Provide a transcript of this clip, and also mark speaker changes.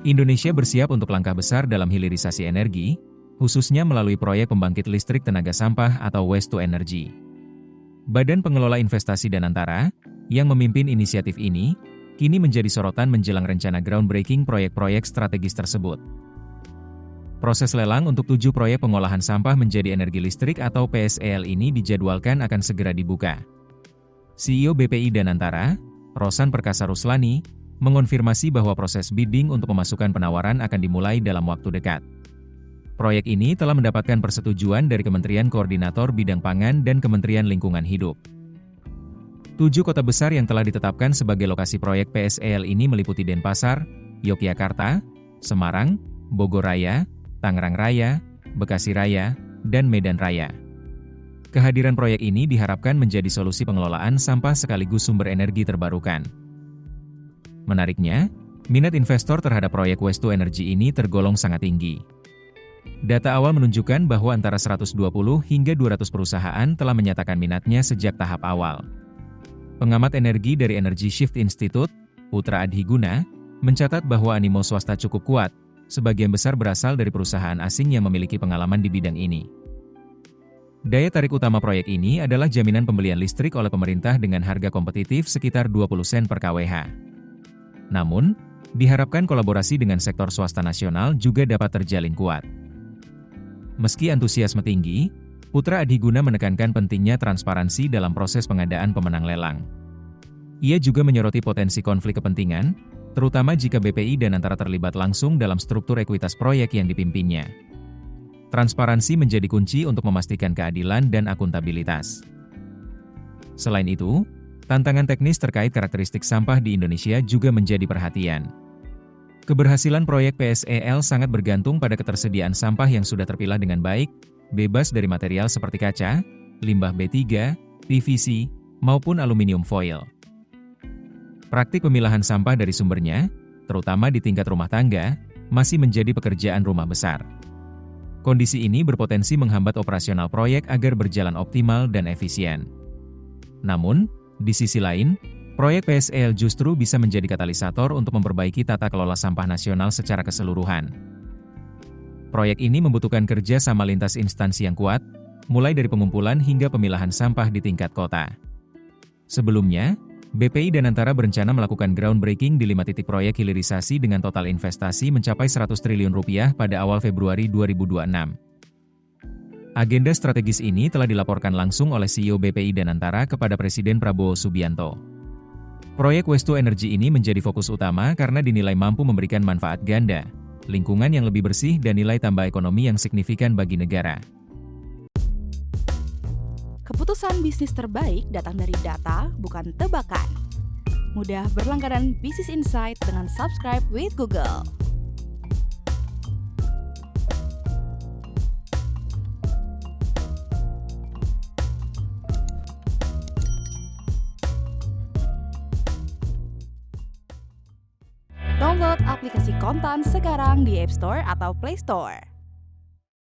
Speaker 1: Indonesia bersiap untuk langkah besar dalam hilirisasi energi, khususnya melalui proyek pembangkit listrik tenaga sampah atau Waste-to-Energy. Badan Pengelola Investasi Danantara, yang memimpin inisiatif ini, kini menjadi sorotan menjelang rencana groundbreaking proyek-proyek strategis tersebut. Proses lelang untuk 7 proyek pengolahan sampah menjadi energi listrik atau PSEL ini dijadwalkan akan segera dibuka. CEO BPI Danantara, Rosan Perkasa Ruslani, mengonfirmasi bahwa proses bidding untuk pemasukan penawaran akan dimulai dalam waktu dekat. Proyek ini telah mendapatkan persetujuan dari Kementerian Koordinator Bidang Pangan dan Kementerian Lingkungan Hidup. 7 kota besar yang telah ditetapkan sebagai lokasi proyek PSEL ini meliputi Denpasar, Yogyakarta, Semarang, Bogor Raya, Tangerang Raya, Bekasi Raya, dan Medan Raya. Kehadiran proyek ini diharapkan menjadi solusi pengelolaan sampah sekaligus sumber energi terbarukan. Menariknya, minat investor terhadap proyek Waste-to-Energy ini tergolong sangat tinggi. Data awal menunjukkan bahwa antara 120 hingga 200 perusahaan telah menyatakan minatnya sejak tahap awal. Pengamat energi dari Energy Shift Institute, Putra Adhiguna, mencatat bahwa animo swasta cukup kuat, sebagian besar berasal dari perusahaan asing yang memiliki pengalaman di bidang ini. Daya tarik utama proyek ini adalah jaminan pembelian listrik oleh pemerintah dengan harga kompetitif sekitar 20 sen per kWh. Namun, diharapkan kolaborasi dengan sektor swasta nasional juga dapat terjalin kuat. Meski antusiasme tinggi, Putra Adhiguna menekankan pentingnya transparansi dalam proses pengadaan pemenang lelang. Ia juga menyoroti potensi konflik kepentingan, terutama jika BPI Danantara terlibat langsung dalam struktur ekuitas proyek yang dipimpinnya. Transparansi menjadi kunci untuk memastikan keadilan dan akuntabilitas. Selain itu, tantangan teknis terkait karakteristik sampah di Indonesia juga menjadi perhatian. Keberhasilan proyek PSEL sangat bergantung pada ketersediaan sampah yang sudah terpilah dengan baik, bebas dari material seperti kaca, limbah B3, PVC, maupun aluminium foil. Praktik pemilahan sampah dari sumbernya, terutama di tingkat rumah tangga, masih menjadi pekerjaan rumah besar. Kondisi ini berpotensi menghambat operasional proyek agar berjalan optimal dan efisien. Namun, di sisi lain, proyek PSEL justru bisa menjadi katalisator untuk memperbaiki tata kelola sampah nasional secara keseluruhan. Proyek ini membutuhkan kerja sama lintas instansi yang kuat, mulai dari pengumpulan hingga pemilahan sampah di tingkat kota. Sebelumnya, BPI Danantara berencana melakukan groundbreaking di 5 titik proyek hilirisasi dengan total investasi mencapai 100 triliun rupiah pada awal Februari 2026. Agenda strategis ini telah dilaporkan langsung oleh CEO BPI Danantara kepada Presiden Prabowo Subianto. Proyek Waste-to-Energy ini menjadi fokus utama karena dinilai mampu memberikan manfaat ganda, lingkungan yang lebih bersih dan nilai tambah ekonomi yang signifikan bagi negara.
Speaker 2: Keputusan bisnis terbaik datang dari data, bukan tebakan. Mudah berlangganan Business Insight dengan subscribe with Google. Download aplikasi Kontan sekarang di App Store atau Play Store.